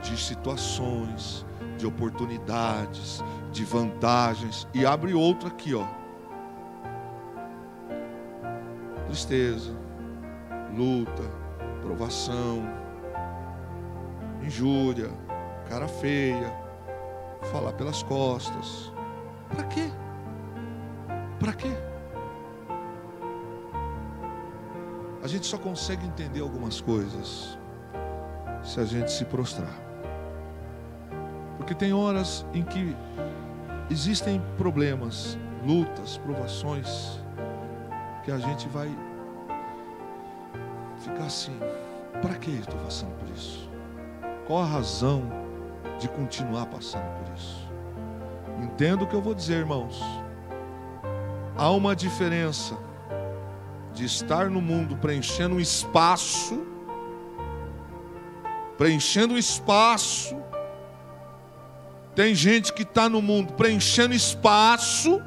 de situações, de oportunidades, de vantagens, e abre outro aqui, ó: tristeza, luta, provação, injúria, cara feia, falar pelas costas. Para quê? Para quê? A gente só consegue entender algumas coisas se a gente se prostrar. Porque tem horas em que existem problemas, lutas, provações, que a gente vai ficar assim: para que eu estou passando por isso? Qual a razão de continuar passando por isso? Entendo o que eu vou dizer, irmãos. Há uma diferença de estar no mundo preenchendo um espaço, tem gente que está no mundo preenchendo espaço,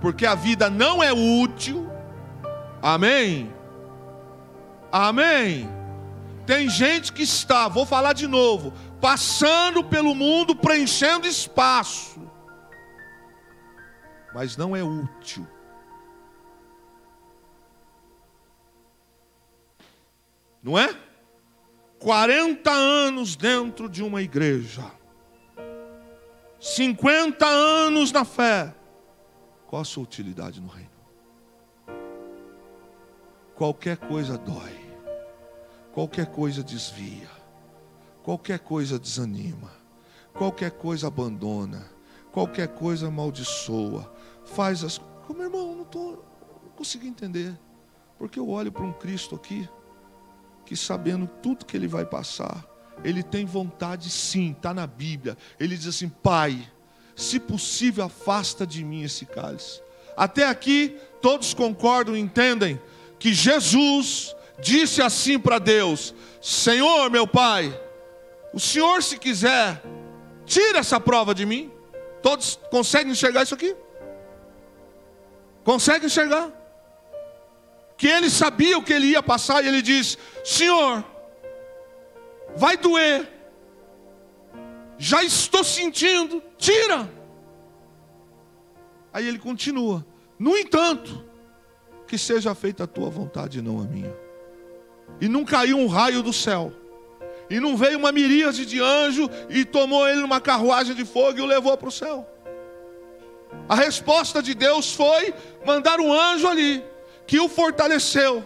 porque a vida não é útil. Amém? Amém? Tem gente que está, vou falar de novo, passando pelo mundo preenchendo espaço, mas não é útil. Não é? 40 anos dentro de uma igreja, 50 anos na fé. Qual a sua utilidade no reino? Qualquer coisa dói, qualquer coisa desvia, qualquer coisa desanima, qualquer coisa abandona, qualquer coisa amaldiçoa, faz as... Como, irmão, não consigo entender, porque eu olho para um Cristo aqui, que sabendo tudo que ele vai passar, ele tem vontade sim, está na Bíblia, ele diz assim: Pai, se possível afasta de mim esse cálice. Até aqui todos concordam e entendem que Jesus disse assim para Deus: Senhor meu Pai, O Senhor, se quiser, tira essa prova de mim. Todos conseguem enxergar isso aqui? Conseguem enxergar? Que ele sabia o que ele ia passar, e ele diz: Senhor, vai doer, já estou sentindo, tira. Aí ele continua: no entanto, que seja feita a tua vontade e não a minha. E não caiu um raio do céu, e não veio uma miríade de anjo e tomou ele numa carruagem de fogo e o levou para o céu. A resposta de Deus foi mandar um anjo ali, que o fortaleceu.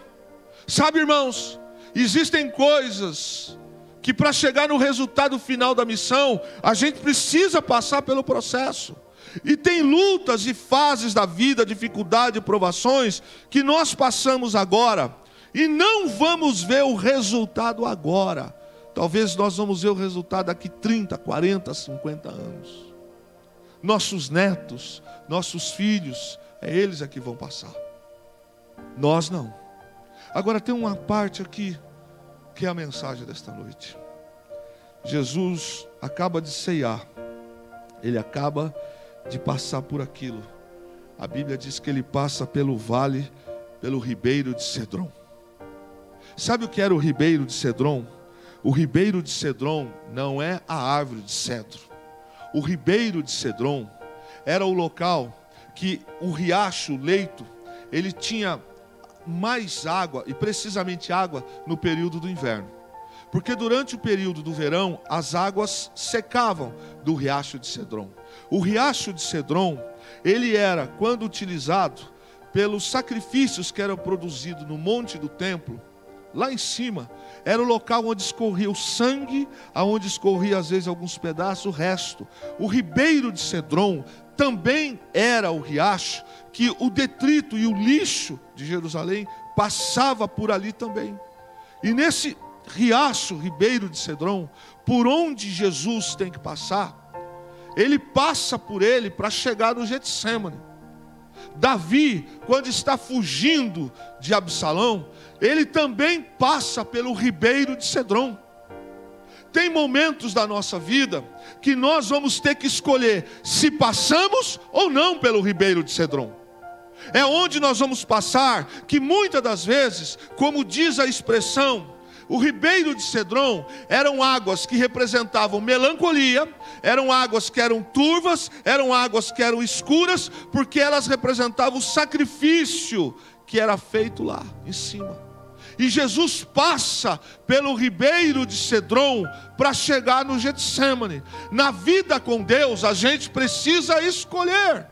Sabe, irmãos, existem coisas que para chegar no resultado final da missão, a gente precisa passar pelo processo. E tem lutas e fases da vida, dificuldade e provações, que nós passamos agora, e não vamos ver o resultado agora. Talvez nós vamos ver o resultado daqui 30, 40, 50 anos. Nossos netos, nossos filhos, eles é que vão passar. Nós não. Agora tem uma parte aqui, que é a mensagem desta noite. Jesus acaba de ceiar. Ele acaba de passar por aquilo. A Bíblia diz que ele passa pelo vale, pelo ribeiro de Cedron. Sabe o que era o ribeiro de Cedron? O ribeiro de Cedron não é a árvore de cedro. O ribeiro de Cedron era o local que o riacho, o leito, ele tinha mais água, e precisamente água no período do inverno. Porque durante o período do verão, as águas secavam do riacho de Cedron. O riacho de Cedron, ele era, quando utilizado pelos sacrifícios que eram produzidos no monte do templo, lá em cima, era o local onde escorria o sangue, aonde escorria às vezes alguns pedaços, o resto. O ribeiro de Cedron também era o riacho que o detrito e o lixo de Jerusalém passava por ali também. E nesse riacho, ribeiro de Cedron, por onde Jesus tem que passar, ele passa por ele para chegar no Getsêmani. Davi, quando está fugindo de Absalão, ele também passa pelo ribeiro de Cedron. Tem momentos da nossa vida que nós vamos ter que escolher se passamos ou não pelo ribeiro de Cedron. É onde nós vamos passar, que muitas das vezes, como diz a expressão, o ribeiro de Cedron eram águas que representavam melancolia, eram águas que eram turvas, eram águas que eram escuras, porque elas representavam o sacrifício que era feito lá em cima. E Jesus passa pelo ribeiro de Cedron para chegar no Getsêmani. Na vida com Deus, a gente precisa escolher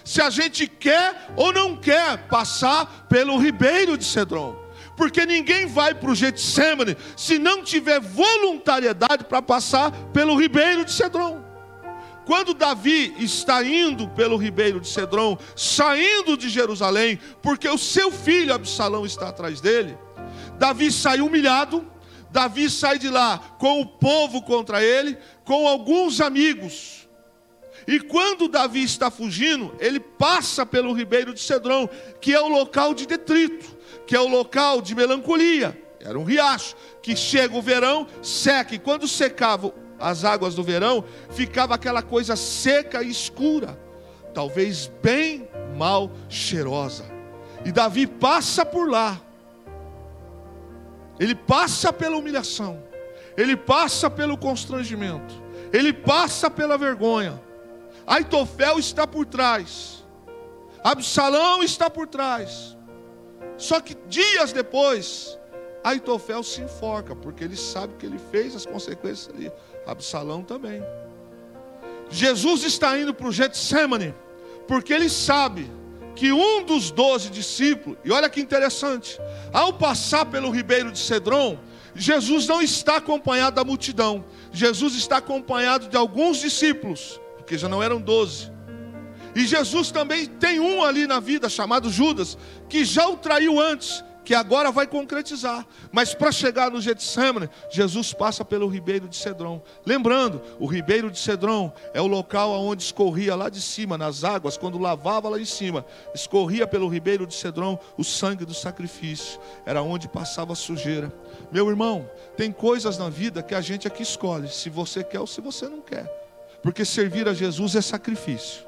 se a gente quer ou não quer passar pelo ribeiro de Cedron. Porque ninguém vai para o Getsêmani se não tiver voluntariedade para passar pelo ribeiro de Cedron. Quando Davi está indo pelo ribeiro de Cedron, saindo de Jerusalém, porque o seu filho Absalão está atrás dele, Davi sai humilhado, Davi sai de lá com o povo contra ele, com alguns amigos. E quando Davi está fugindo, ele passa pelo ribeiro de Cedron, que é o local de detrito, que é o local de melancolia. Era um riacho, que chega o verão, seca, e quando secava as águas do verão, ficava aquela coisa seca e escura, talvez bem mal cheirosa. E Davi passa por lá. Ele passa pela humilhação, ele passa pelo constrangimento, ele passa pela vergonha. Aitofel está por trás, Absalão está por trás. Só que dias depois, Aitofel se enforca, porque ele sabe que ele fez as consequências ali. Absalão também. Jesus está indo para o Getsêmani, porque ele sabe que um dos 12 discípulos, e olha que interessante, ao passar pelo ribeiro de Cedron, Jesus não está acompanhado da multidão, Jesus está acompanhado de alguns discípulos, porque já não eram 12. E Jesus também tem um ali na vida, chamado Judas, que já o traiu antes, que agora vai concretizar. Mas para chegar no Getsemane, Jesus passa pelo ribeiro de Cedron. Lembrando, o ribeiro de Cedron é o local onde escorria lá de cima, nas águas, quando lavava lá em cima, escorria pelo ribeiro de Cedron o sangue do sacrifício. Era onde passava a sujeira. Meu irmão, tem coisas na vida que a gente aqui escolhe, se você quer ou se você não quer. Porque servir a Jesus é sacrifício.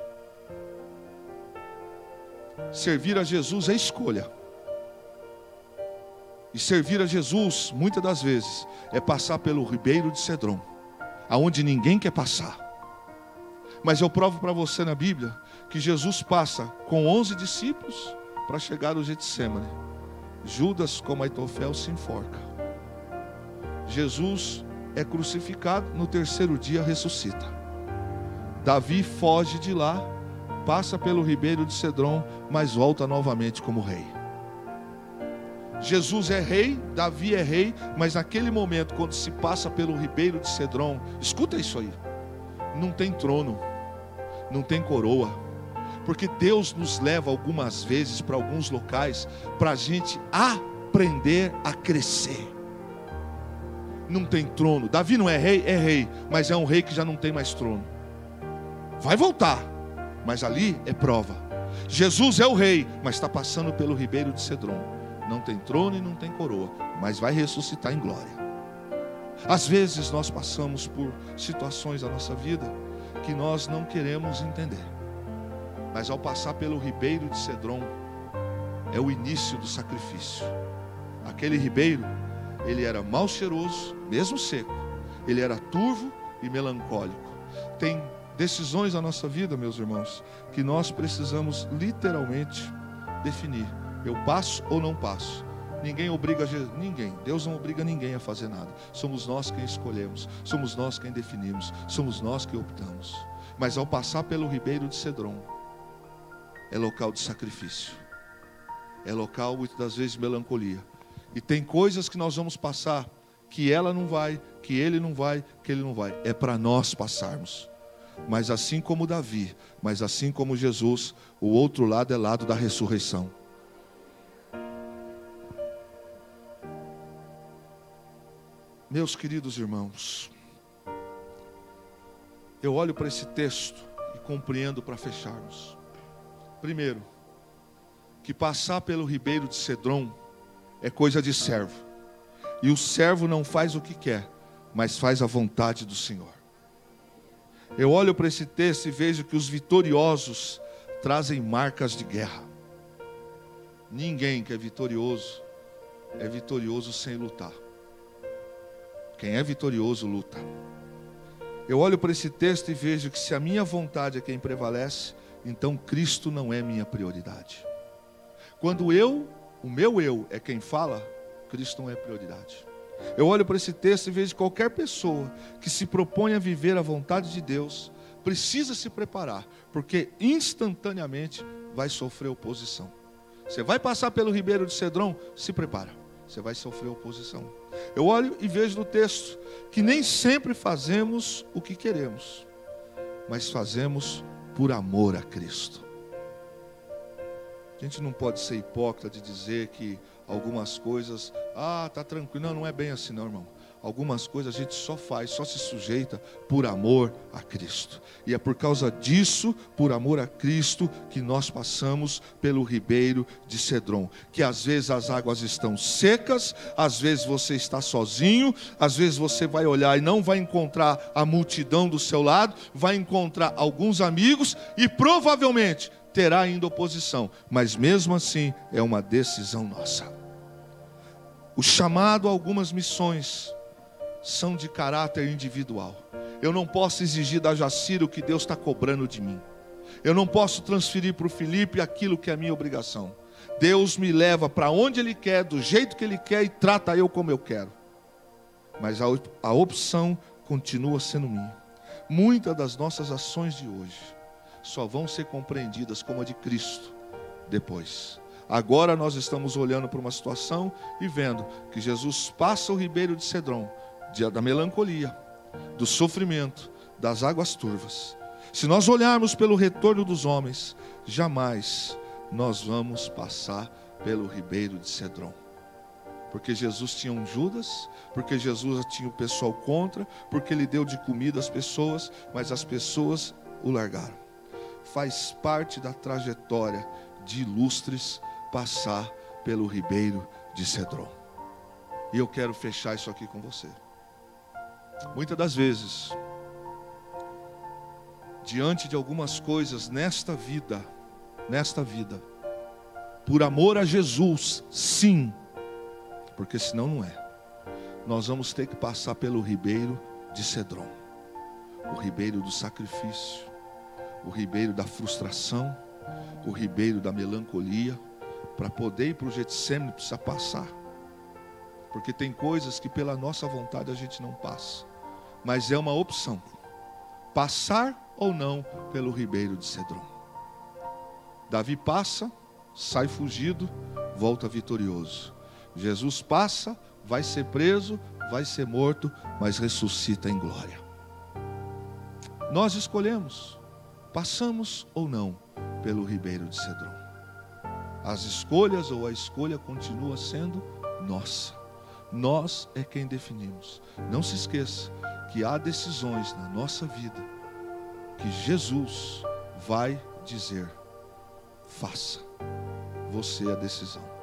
Servir a Jesus é escolha. E servir a Jesus, muitas das vezes, é passar pelo ribeiro de Cedron, aonde ninguém quer passar. Mas eu provo para você na Bíblia que Jesus passa com 11 discípulos para chegar ao Getsemane. Judas, como Aitofel, se enforca. Jesus é crucificado, no terceiro dia ressuscita. Davi foge de lá, passa pelo ribeiro de Cedron, mas volta novamente como rei. Jesus é rei, Davi é rei, mas naquele momento, quando se passa pelo ribeiro de Cedron, escuta isso aí, não tem trono, não tem coroa, porque Deus nos leva algumas vezes para alguns locais, para a gente aprender a crescer. Não tem trono. Davi não é rei, mas é um rei que já não tem mais trono. Vai voltar, mas ali é prova. Jesus é o rei, mas está passando pelo ribeiro de Cedron. Não tem trono e não tem coroa, mas vai ressuscitar em glória. Às vezes nós passamos por situações da nossa vida que nós não queremos entender. Mas ao passar pelo ribeiro de Cedron, é o início do sacrifício. Aquele ribeiro, ele era mal cheiroso, mesmo seco. Ele era turvo e melancólico. Tem decisões na nossa vida, meus irmãos, que nós precisamos literalmente definir. Eu passo ou não passo? Ninguém obriga ninguém. Deus não obriga ninguém a fazer nada. Somos nós quem escolhemos. Somos nós quem definimos. Somos nós que optamos. Mas ao passar pelo ribeiro de Cedron, é local de sacrifício. É local, muitas das vezes, de melancolia. E tem coisas que nós vamos passar, que ela não vai, que ele não vai, que ele não vai. É para nós passarmos. Mas assim como Davi, mas assim como Jesus, o outro lado é lado da ressurreição. Meus queridos irmãos, eu olho para esse texto e compreendo para fecharmos. Primeiro, que passar pelo ribeiro de Cedron é coisa de servo. E o servo não faz o que quer, mas faz a vontade do Senhor. Eu olho para esse texto e vejo que os vitoriosos trazem marcas de guerra. Ninguém que é vitorioso sem lutar. Quem é vitorioso luta. Eu olho para esse texto e vejo que se a minha vontade é quem prevalece, então Cristo não é minha prioridade. Quando o meu eu é quem fala, Cristo não é prioridade. Eu olho para esse texto e vejo que qualquer pessoa que se propõe a viver a vontade de Deus precisa se preparar, porque instantaneamente vai sofrer oposição. Você vai passar pelo ribeiro de Cedron, se prepara, você vai sofrer oposição. Eu olho e vejo no texto que nem sempre fazemos o que queremos, mas fazemos por amor a Cristo. A gente não pode ser hipócrita de dizer que algumas coisas, tá tranquilo. Não é bem assim não, irmão. Algumas coisas a gente só faz, só se sujeita por amor a Cristo. E é por causa disso, por amor a Cristo, que nós passamos pelo ribeiro de Cedron. Que às vezes as águas estão secas, às vezes você está sozinho, às vezes você vai olhar e não vai encontrar a multidão do seu lado, vai encontrar alguns amigos e provavelmente terá ainda oposição. Mas mesmo assim é uma decisão nossa. O chamado a algumas missões são de caráter individual. Eu não posso exigir da Jacira o que Deus está cobrando de mim. Eu não posso transferir para o Felipe aquilo que é minha obrigação. Deus me leva para onde Ele quer, do jeito que Ele quer e trata eu como eu quero. Mas a opção continua sendo minha. Muitas das nossas ações de hoje só vão ser compreendidas como a de Cristo depois. Agora nós estamos olhando para uma situação e vendo que Jesus passa o ribeiro de Cedron, dia da melancolia, do sofrimento, das águas turvas. Se nós olharmos pelo retorno dos homens, jamais nós vamos passar pelo ribeiro de Cedron. Porque Jesus tinha um Judas, porque Jesus tinha o pessoal contra, porque ele deu de comida às pessoas, mas as pessoas o largaram. Faz parte da trajetória de ilustres passar pelo ribeiro de Cedron. E eu quero fechar isso aqui com você. Muitas das vezes, diante de algumas coisas nesta vida, por amor a Jesus, sim, porque senão não é, nós vamos ter que passar pelo ribeiro de Cedron, o ribeiro do sacrifício, o ribeiro da frustração, o ribeiro da melancolia. Para poder ir para o Getsêmani precisa passar, porque tem coisas que pela nossa vontade a gente não passa, mas é uma opção, passar ou não pelo ribeiro de Cedron. Davi passa, sai fugido, volta vitorioso. Jesus passa, vai ser preso, vai ser morto, mas ressuscita em glória. Nós escolhemos, passamos ou não pelo ribeiro de Cedron. As escolhas ou a escolha continua sendo nossa. Nós é quem definimos. Não se esqueça que há decisões na nossa vida que Jesus vai dizer: faça, você a decisão.